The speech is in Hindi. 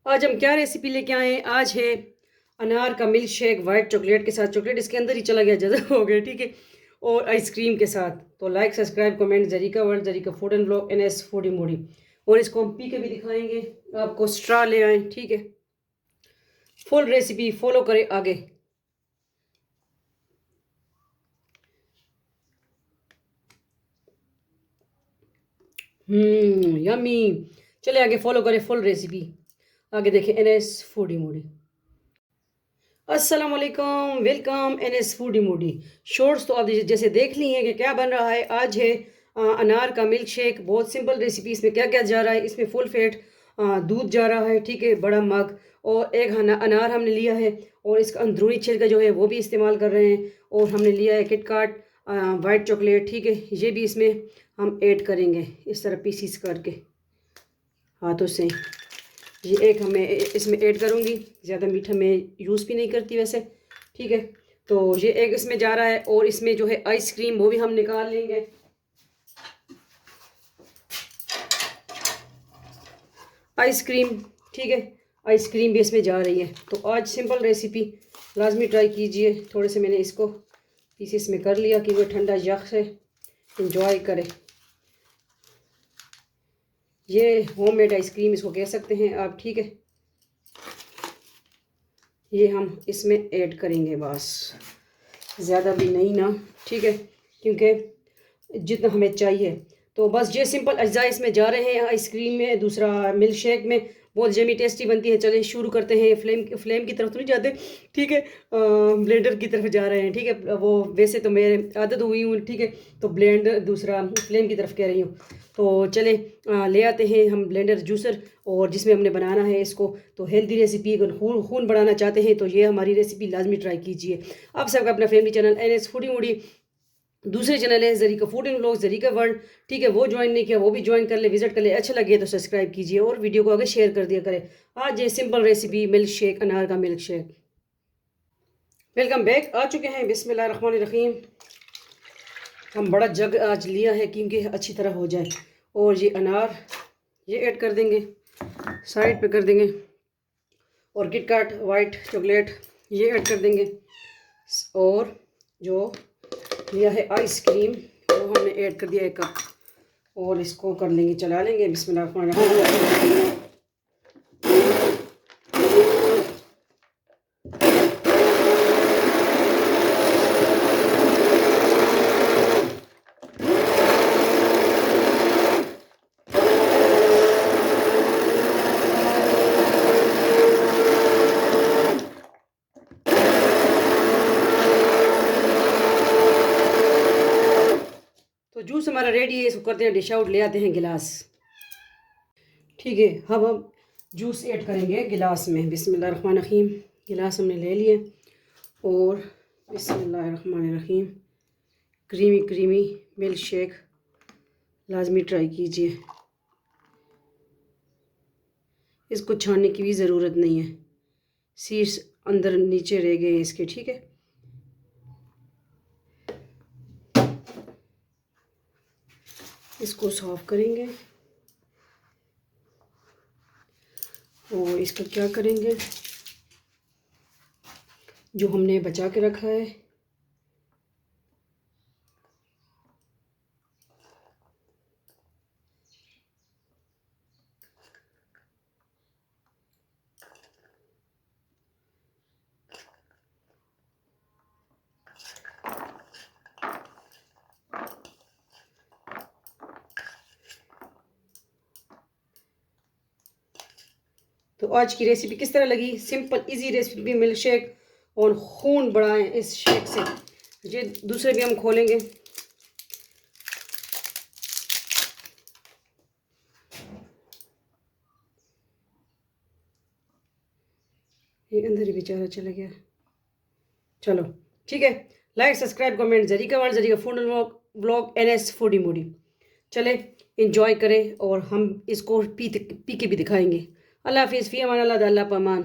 आज हम क्या रेसिपी लेके आए हैं? आज है अनार का मिल्क शेक वाइट चॉकलेट के साथ। चॉकलेट इसके अंदर ही चला गया, जज़ब हो गया, ठीक है। और आइसक्रीम के साथ। तो like subscribe comment Zarika world, Zarika food and blog, NS foodie Moody. और इसको हम पी के भी दिखाएंगे। आपको स्ट्रा ले आए, ठीक है। फुल रेसिपी फॉलो करें आगे। यमी। चले आगे फॉलो करें फुल रेसिपी। आगे देखें NS फूडी मूडी। अस्सलाम वालेकुम, welcome NS foodie Moody. Shorts तो आप जैसे देख ली हैं कि क्या बन रहा है। आज है अनार का मिल्क शेक। बहुत सिंपल रेसिपी। इसमें क्या क्या जा रहा है? इसमें फुल फेट दूध जा रहा है, ठीक है, बड़ा मग। और एक अनार हमने लिया है और इसका अंदरूनी छिलका जो है वो भी इस्तेमाल कर रहे हैं। और हमने लिया है किटकैट वाइट चॉकलेट, ठीक है। ये भी इसमें हम ऐड करेंगे इस तरह पीसीस करके हाथों से। ये एक हमें इसमें ऐड करूँगी। ज़्यादा मीठा मैं यूज़ भी नहीं करती वैसे, ठीक है। तो ये एक इसमें जा रहा है। और इसमें जो है आइसक्रीम वो भी हम निकाल लेंगे। आइसक्रीम, ठीक है, आइसक्रीम भी इसमें जा रही है। तो आज सिंपल रेसिपी लाजमी ट्राई कीजिए। थोड़े से मैंने इसको पीसेस में कर लिया कि वो ठंडा यख से इंजॉय करे। ये होममेड आइसक्रीम इसको कह सकते हैं आप, ठीक है। ये हम इसमें ऐड करेंगे, बस ज़्यादा भी नहीं ना, ठीक है, क्योंकि जितना हमें चाहिए। तो बस ये सिंपल अज्जा इसमें जा रहे हैं आइसक्रीम में, दूसरा मिल्क शेक में। बहुत जमी टेस्टी बनती है। चलिए शुरू करते हैं। फ्लेम की तरफ तो नहीं जाते, ठीक है, ब्लेंडर की तरफ जा रहे हैं, ठीक है। वो वैसे तो मेरे आदत हुई हूँ, ठीक है। तो ब्लेंडर दूसरा फ्लेम की तरफ कह रही हूँ। तो चले ले आते हैं हम ब्लेंडर जूसर। और जिसमें हमने बनाना है इसको। तो हेल्दी रेसिपी, अगर खून बढ़ाना चाहते हैं तो ये हमारी रेसिपी लाजमी ट्राई कीजिए। आप सबका अपना family channel NS foodie Moody, दूसरे चैनल है Zarika food and vlogs, Zarika world, ठीक है। वो ज्वाइन नहीं किया वो भी ज्वाइन कर ले, विजिट कर ले। अच्छा लगे तो सब्सक्राइब कीजिए और वीडियो को आगे शेयर कर दिया करें। आज ये सिंपल रेसिपी मिल्क शेक, अनार का मिल्क शेक। Welcome back. आ चुके हैं। बिस्मिल्लाहिर्रहमानिर्रहीम। हम बड़ा जग आज लिया है क्योंकि अच्छी तरह हो जाए। और ये अनार ये ऐड कर देंगे, साइड पे कर देंगे। और किटकैट वाइट चॉकलेट ये ऐड कर देंगे। और जो लिया है आइसक्रीम वो हमने ऐड कर दिया 1 कप। और इसको कर लेंगे, चला लेंगे। बिस्मिल्लाह। तो जूस हमारा रेडी है। इसको करते हैं डिश आउट, ले आते हैं गिलास, ठीक है। अब हम जूस ऐड करेंगे गिलास में। बिस्मिल्लाहिर्रहमानिर्रहीम। गिलास हमने ले लिए। और बिस्मिल्लाहिर्रहमानिर्रहीम। क्रीमी क्रीमी मिल्क शेक लाजमी ट्राई कीजिए। इसको छानने की भी ज़रूरत नहीं है। सीड्स अंदर नीचे रह गए इसके, ठीक है। इसको साफ करेंगे। और इसका क्या करेंगे, जो हमने बचा के रखा है तो आज की रेसिपी किस तरह लगी? Simple easy recipe milk shake. और खून बढ़ाएं इस शेक से। ये दूसरे भी हम खोलेंगे। ये अंदर ही बेचारा चला गया। चलो ठीक है। Like subscribe comment, Zarika world, Zarika food blog, NS foodie Moody. चले इंजॉय करें और हम इसको पी के भी दिखाएंगे। अल्लाह हाफिज़, फ़ी अमान अल्लाह, अल्लाह पमान।